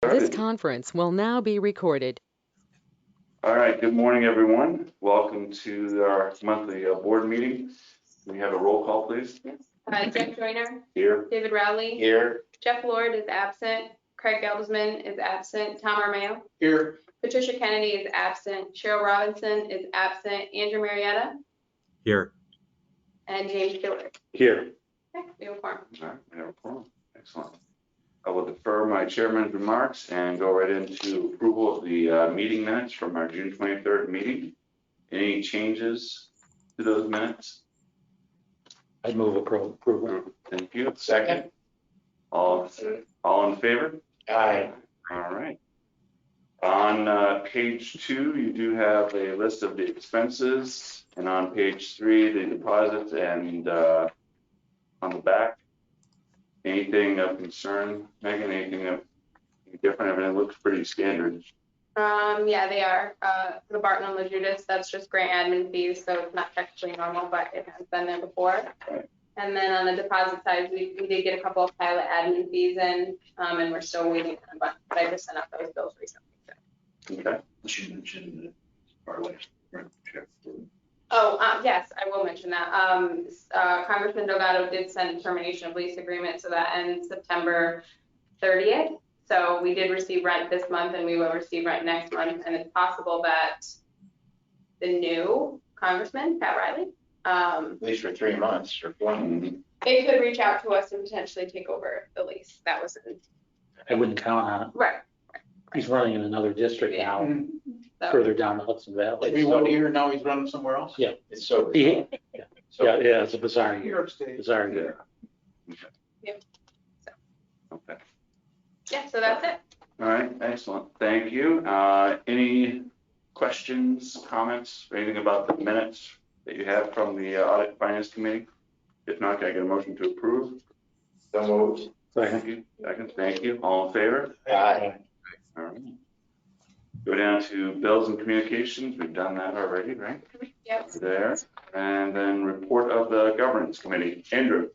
This conference will now be recorded. All right, good morning, everyone. Welcome to our monthly board meeting. Can we have a roll call, please? Jeff Joyner. Here. David Rowley. Here. Jeff Lord is absent. Craig Gelbsman is absent. Tom Armayo. Here. Patricia Kennedy is absent. Cheryl Robinson is absent. Andrew Marietta. Here. And James Stewart. Here. Okay, we have a quorum. All right, we have a quorum. Excellent. I will defer my chairman's remarks and go right into approval of the meeting minutes from our June 23rd meeting. Any changes to those minutes? I move approval. Thank you. Second. All in favor? Aye. All right. On page 2, you do have a list of the expenses, and on page 3, the deposits, and on the back, anything of concern, Megan? Anything of different? Everything looks pretty standard. Yeah, they are. The Barton and LaJudas, that's just grant admin fees, so it's not technically normal, but it has been there before. Right. And then on the deposit side, we did get a couple of pilot admin fees in, and we're still waiting on a bunch, but I just sent out those bills recently. So. Okay. She mentioned our last check. Oh, yes, I will mention that. Congressman Delgado did send a termination of lease agreement, so that ends September 30th. So we did receive rent this month, and we will receive rent next month. And it's possible that the new congressman, Pat Riley, At least for 3 months or 4 months. they could reach out to us and potentially take over the lease. That was I wouldn't count on it. right. He's running in another district now, So, further down the Hudson Valley. Every 1 year now he's running somewhere else? Yeah. It's so. Yeah, So- yeah, it's a bizarre New year. York State. Bizarre year. Okay. yeah, so that's it. All right. Excellent. Thank you. Any questions, comments, or anything about the minutes that you have from the Audit Finance Committee? If not, can I get a motion to approve? So moved. Thank you. Second. Thank you. All in favor? Aye. All right. Go down to bills and communications. We've done that already, right? Yep. There. And then report of the governance committee. Andrew.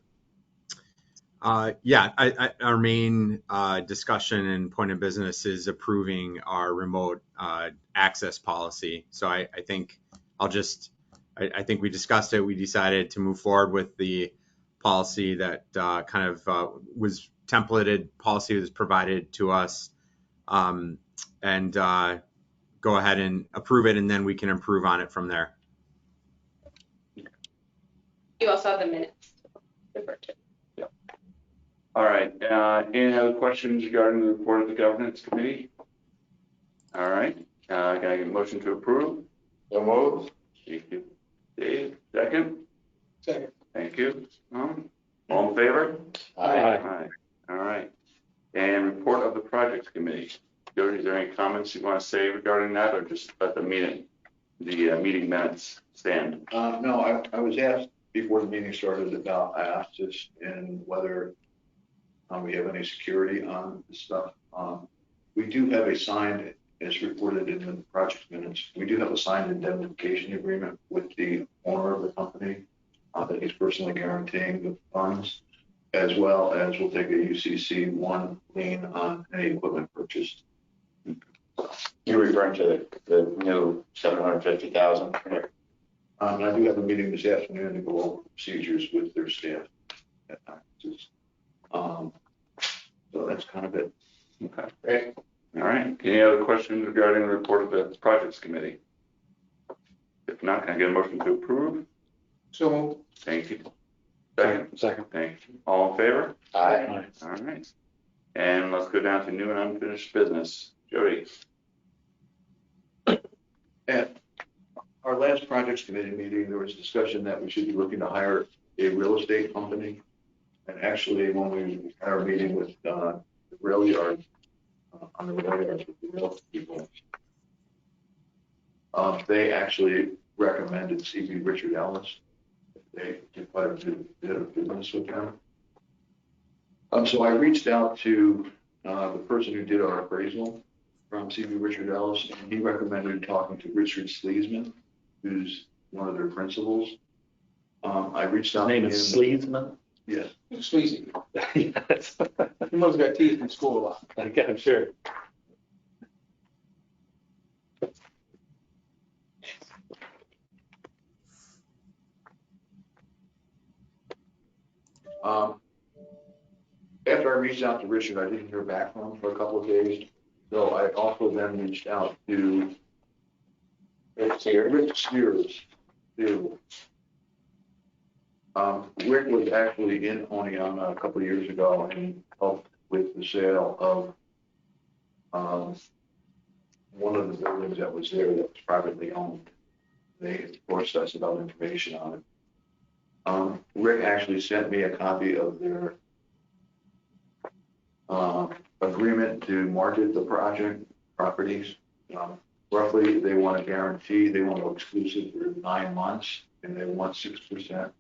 Our main discussion and point of business is approving our remote access policy. So I think we discussed it. We decided to move forward with the policy that was templated. Policy was provided to us, and go ahead and approve it, and then we can improve on it from there. You also have the minutes. All right. Any other questions regarding the report of the governance committee? All right. Can I get a motion to approve? So moved. Thank you. Dave, second. Second. Thank you. All in favor? Aye. Aye. All right. And report of the projects committee. Jody, is there any comments you want to say regarding that, or just let the meeting minutes stand? No, I was asked before the meeting started about IOSTIS and whether we have any security on this stuff. We do have a signed, as reported in the project minutes, we do have a signed indemnification agreement with the owner of the company that he's personally guaranteeing the funds, as well as we'll take a UCC 1 lien on any equipment purchased. You're referring to the new 750,000? I do have a meeting this afternoon to go over procedures with their staff at IOSTIS. So that's kind of it. Okay. Great. All right. Any other questions regarding the report of the projects committee? If not, can I get a motion to approve? So moved. Thank you. Second. Second. Thank you. All in favor? Aye. All right. And let's go down to new and unfinished business. Jody. At our last projects committee meeting, there was discussion that we should be looking to hire a real estate company. And actually, when we had our meeting with the rail yard, on the rail yard with the rail people, they actually recommended CB Richard Ellis. They did quite a bit of business with them. So I reached out to the person who did our appraisal from CB Richard Ellis, and he recommended talking to Richard Sleesman, who's one of their principals. I reached out His name to is him. Sleesman. Yes. Sleazy. Yes. He must have got teased in school a lot. Okay, I'm sure. After I reached out to Richard, I didn't hear back from him for a couple of days. So I also then reached out to Rick Sears. Too. Rick was actually in Oneonta a couple of years ago and helped with the sale of one of the buildings that was there that was privately owned. They forced us about information on it. Rick actually sent me a copy of their agreement to market the project properties. Roughly, they want a guarantee, they want an exclusive for 9 months, and they want 6%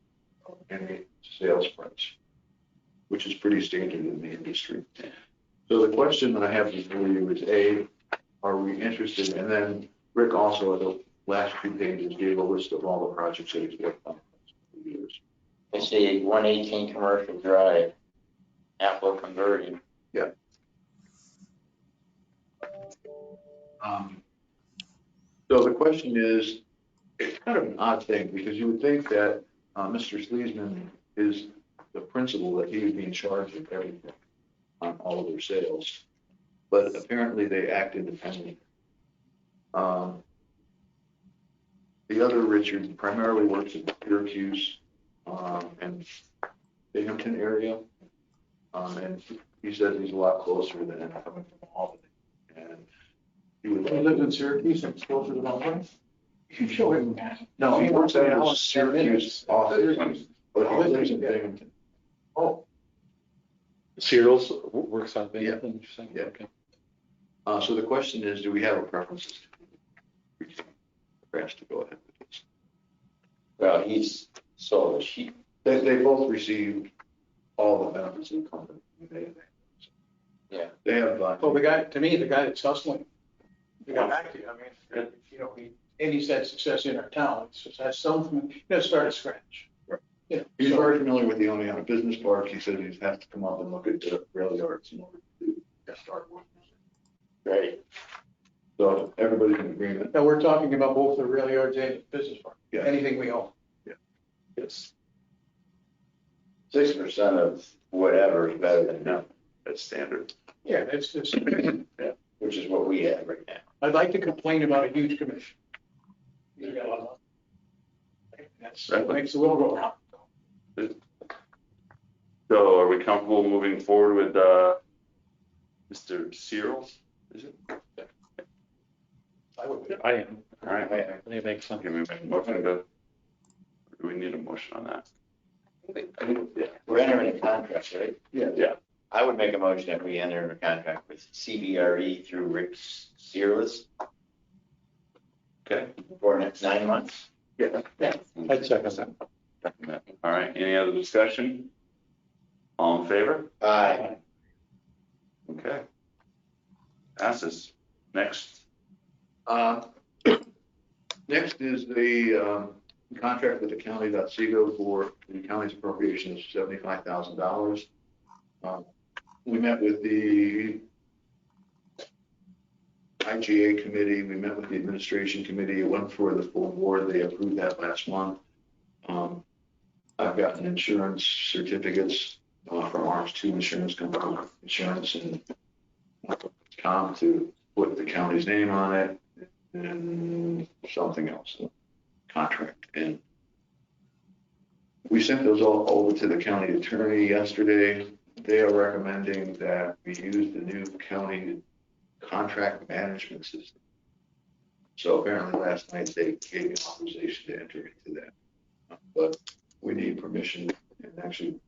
of any sales price, which is pretty standard in the industry. So the question that I have before you is, A, are we interested? And then Rick also, at the last 2 pages, gave a list of all the projects that he's worked on for years. I see 118 Commercial Drive, Apple converting. Yeah. So the question is, it's kind of an odd thing because you would think that Mr. Sleesman is the principal, that he would be in charge of everything on all of their sales, but apparently they act independently. The other Richard primarily works in Syracuse and Binghamton area, and he says he's a lot closer than coming from Albany. And he lives in Syracuse and closer to Albany. You show him that. No, he works at the Syracuse office, but he lives in Binghamton. Oh. Searles works on Binghamton, you're saying? Yeah. Okay. So the question is, do we have a preference to go ahead with this? Well, he's sold a sheep. They both received all the benefits of the company. Yeah. They have. Well, the guy that's hustling, the guy back to you, I mean, you know, he's had success in our town. It's just has something, start at scratch. Right. You know, He's very familiar with the Oneonta Business Park. He said he'd have to come up and look at the rail yards in order to start working. Right. So everybody's in agreement. Now, we're talking about both the rail yards and the business park, Yeah. anything we own. Yes. 6% of whatever is better than nothing, That's standard. Yeah, that's just, which is what we have right now. I'd like to complain about a huge commission. You got a lot of money. That's what makes the world go round. So are we comfortable moving forward with Mr. Searles? Is it? I would. I am. All right. I think it makes sense. Can we make a motion to, do we need a motion on that? Yeah. We're entering a contract, right? Yeah. I would make a motion that we enter a contract with CBRE through Rick Searles Okay. for the next 9 months. Yeah. I'd second that. All right, any other discussion? All in favor? Aye. Okay. Passes. Next. Next is the contract with the county.co for the county's appropriation of $75,000. We met with the IGA committee, we met with the administration committee, it went for the full board, they approved that last month. I've gotten insurance certificates from Arms 2 Insurance Company, insurance and comp to put the county's name on it and something else, contract. And we sent those all over to the county attorney yesterday. They are recommending that we use the new county contract management system. So apparently last night they gave me authorization to enter into that. But we need permission and actually,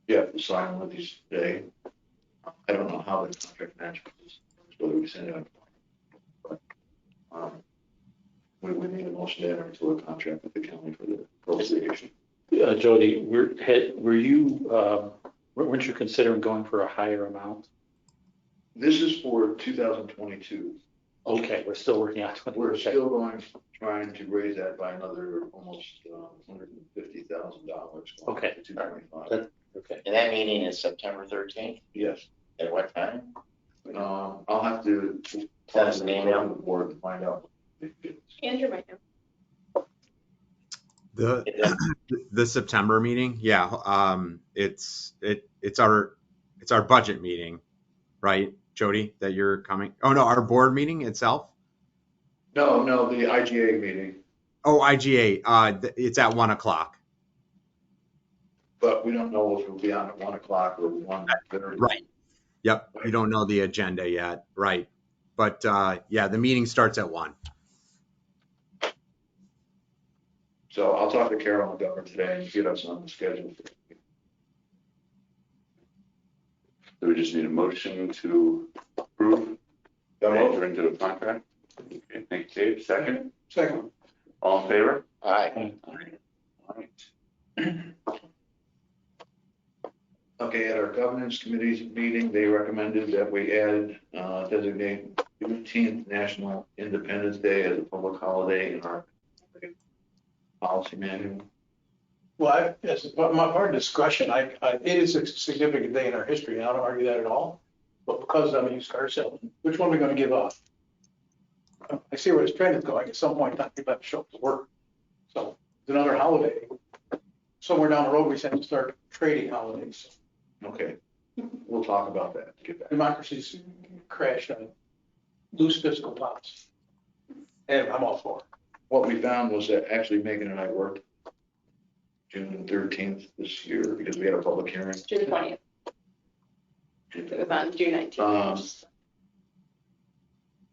you have to sign one of these today. I don't know how the contract management is, whether we send it out. But we need a motion to enter into a contract with the county for the appropriation. Jody, weren't you considering going for a higher amount? This is for 2022. Okay, we're still working on it. We're still trying to raise that by another almost $150,000. Okay. To 225. Okay. And that meeting is September 13th? Yes. At what time? I'll have to Send us an email. to the board to find out. Andrew might know. The September meeting, yeah, it's our budget meeting, right, Jody, that you're coming? Oh, no, our board meeting itself? No, the IGA meeting, Oh, IGA, it's at 1:00. but we don't know if it'll be on at 1:00 or 1:30. Right. Yep, we don't know the agenda yet, right. But yeah, the meeting starts at 1:00. So I'll talk to Carol McGovern today and get us on the schedule. So we just need a motion to approve, enter into the contract. Okay, thank you, Dave. Second, Second. all in favor? Aye. All right. Okay, at our governance committee's meeting, they recommended that we add, designate Juneteenth National Independence Day as a public holiday in our policy manual. Well, as my part of discussion, it is a significant day in our history, and I don't argue that at all. But because I'm a used car salesman, which one are we gonna give up? I see where this trend is going. At some point in time, people have to show up to work. So it's another holiday. Somewhere down the road, we have to start trading holidays. Okay, we'll talk about that. Get back. Democracy's crashed on loose fiscal policy. And I'm all for it. What we found was that actually Megan and I worked June 13th this year because we had a public hearing. June 20th. It was on June 19th.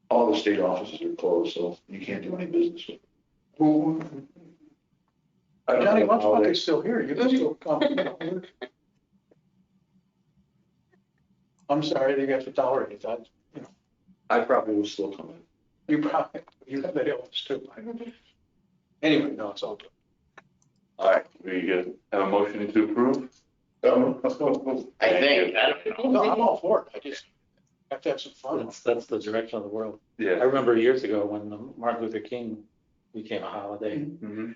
All the state offices are closed, so you can't do any business with them. Johnny Lunchbox is still here. You can still come. I'm sorry that you have to tolerate that. I probably will still come in. You have that illness too. Anyway, no, it's all good. All right, we have a motion to approve? I think, I don't know. No, I'm all for it. I just have to have some fun. That's the direction of the world. I Yeah. remember years ago when Martin Luther King became a holiday. Mm-hmm.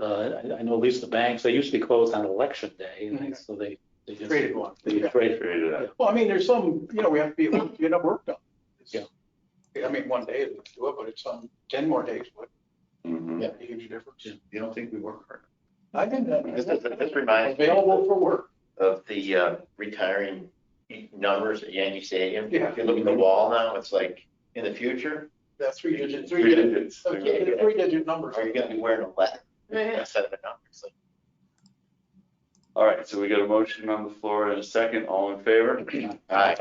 I know at least the banks, they used to be closed on election day, and so they just Traded one. They Yeah. traded. Created that. Well, I mean, there's some, we have to be able to get enough work done. Yeah. I mean, one day we do it, but it's 10 more days would Mhm. make a huge difference. You don't think we work hard? I think that. This reminds me Available for work. of the retiring numbers at Yankee Stadium. Yeah. If you look at the wall now, it's like, in the future, That's three digit numbers. are you gonna be wearing a letter Mhm. instead of a number? So, All right, so we got a motion on the floor and a second. All in favor? aye.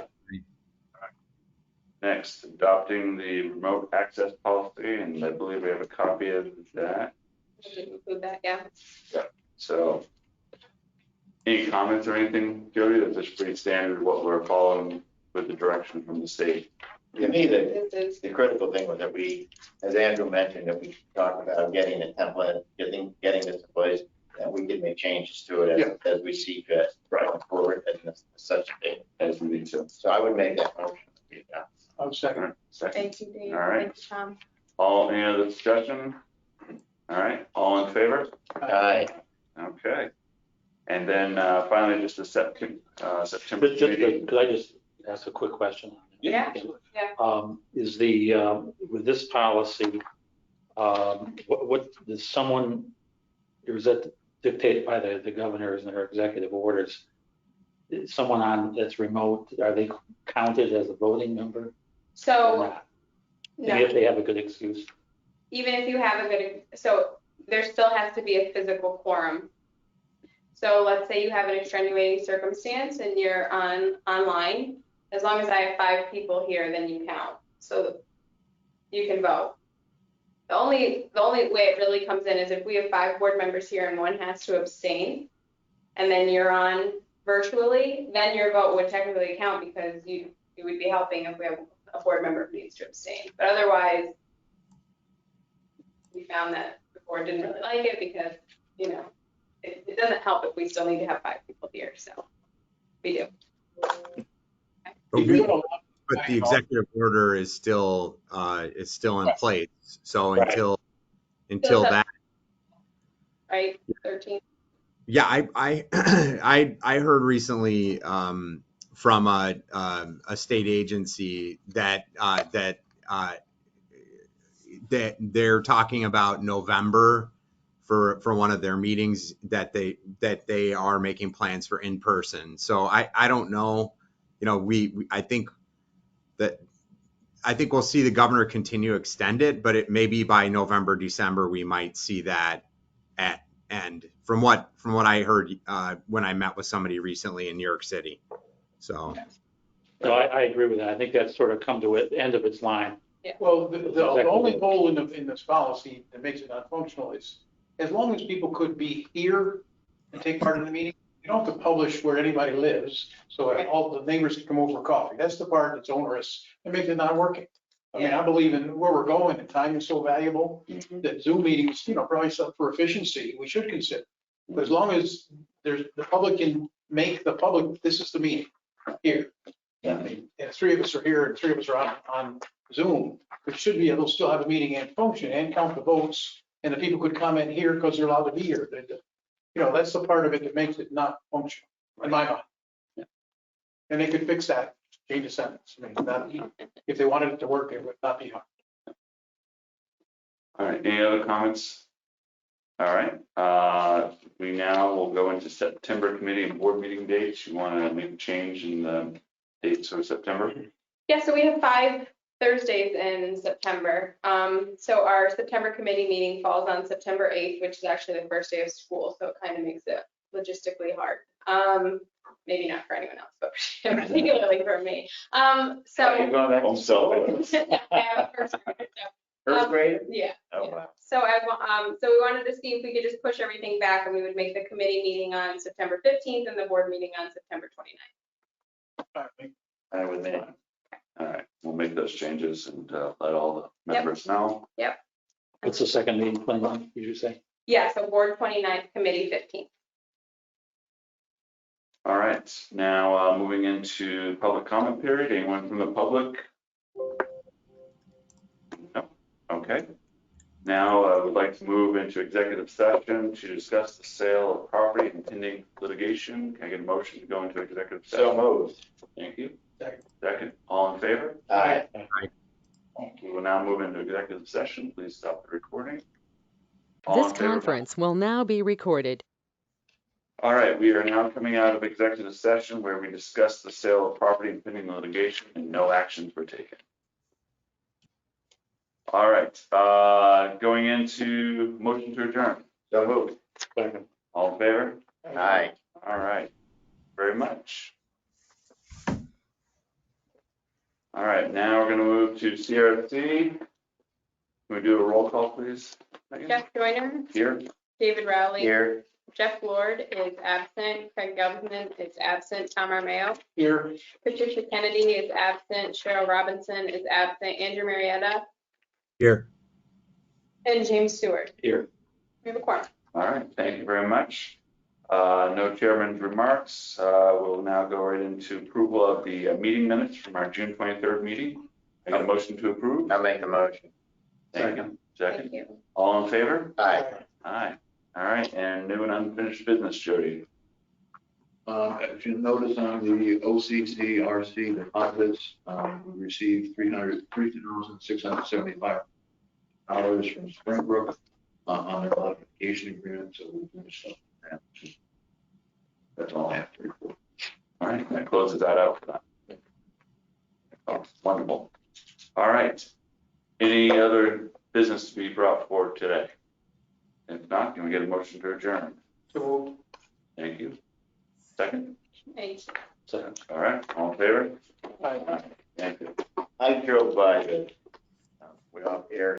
Next, adopting the remote access policy, and I believe we have a copy of that. Include that, yeah. So, any comments or anything, Jody? That's just pretty standard what we're following with the direction from the state. To me, This is, the critical thing was that we, as Andrew mentioned, that we talked about getting a template, getting this in place, that we can make changes to it as we see fit going forward as such a thing. As we need to. So I would make that motion. I'm second. Second. thank you, Dave. All right. Thank you, Tom. Any other discussion? All right, all in favor? Aye. Okay. And then finally, just the September meeting. Could I just ask a quick question? Yeah. Is with this policy, what does someone, or is that dictated by the governors and their executive orders? Is someone that's remote, are they counted as a voting member? Or So, not? no. Even if they have a good excuse? Even if you have a good, so there still has to be a physical quorum. So let's say you have an extenuating circumstance and you're online, as long as I have 5 people here, then you count. So you can vote. The only way it really comes in is if we have 5 board members here and one has to abstain, and then you're on virtually, then your vote would technically count because you would be helping if we have a board member who needs to abstain. But otherwise, we found that the board didn't really like it because, it doesn't help if we still need to have 5 people here, so we do. but the executive order is still in place. So Right. until that, Right, 13. yeah, I heard recently from a state agency that that they're talking about November for one of their meetings, that they are making plans for in person. So I don't know, I think we'll see the governor continue to extend it, but it may be by November, December, we might see that at end from what I heard when I met with somebody recently in New York City. So No, I agree with that. I think that's sort of come to the end of its line. Well, the only hole in this policy that makes it non-functional is, as long as people could be here and take part in the meeting, you don't have to publish where anybody lives, so all the neighbors can come over for coffee. That's the part that's onerous and makes it not working. I mean, I believe in where we're going, and time is so valuable that Zoom meetings, probably something for efficiency, we should consider. But as long as the public can make the public, this is the meeting here. And three of us are here and three of us are on Zoom, it should be able to still have a meeting and function and count the votes, and the people could comment here because they're allowed to be here. That's the part of it that makes it not functional, in my mind. And they could fix that, change the sentence. I mean, if they wanted it to work, it would not be hard. All right, any other comments? All right, we now will go into September committee and board meeting dates. You want to make a change in the dates for September? Yeah, so we have 5 Thursdays in September. So our September committee meeting falls on September 8th, which is actually the first day of school, so it kind of makes it logistically hard. Maybe not for anyone else, but particularly for me. Are you going back to school? Yeah, first grade, so, First grade? Yeah. Oh, yeah. wow. So so we wanted to see if we could just push everything back, and we would make the committee meeting on September 15th and the board meeting on September 29th. I would think. All right, we'll make those changes and let all the members know. What's the second meeting plan on, did you say? Yeah, so board 29th, committee 15th. All right, now moving into public comment period. Anyone from the public? No. Okay. Now I would like to move into executive session to discuss the sale of property and pending litigation. Can I get a motion to go into executive session? So moved. Thank you. Second. Second. All in favor? Aye. We will now move into executive session. Please stop the recording. All This in favor? conference will now be recorded. All right, we are now coming out of executive session where we discussed the sale of property and pending litigation, and no actions were taken. All right, going into motion to adjourn. So moved. Second. All in favor? Aye. All right, very much. All right, now we're going to move to CRC. Can we do a roll call, please? Megan? Jeff Joyner, Here. David Rowley. Here. Jeff Lord is absent. Craig Government is absent. Tom Armeo. Here, Patricia Kennedy is absent. Cheryl Robinson is absent. Andrew Marietta here. and James Stewart. Here. We have a quorum. All right, thank you very much. No chairman's remarks. We'll now go right into approval of the meeting minutes from our June 23rd meeting. I got a motion to approve. I'll make the motion. Second. Thank you. All in favor? Aye. Aye. All right, and new and unfinished business, Jody. If you notice on the OCCRC deposits, we received $3,675 from Springbrook on their modification agreement, so we'll finish up that. That's all I have to report. All right, that closes that out for that. Oh, wonderful. All right. Any other business to be brought forward today? If not, can we get a motion to adjourn? so Thank you. Second? Thank you. Second. All right, all in favor? I Thank you. I drove by the, we off air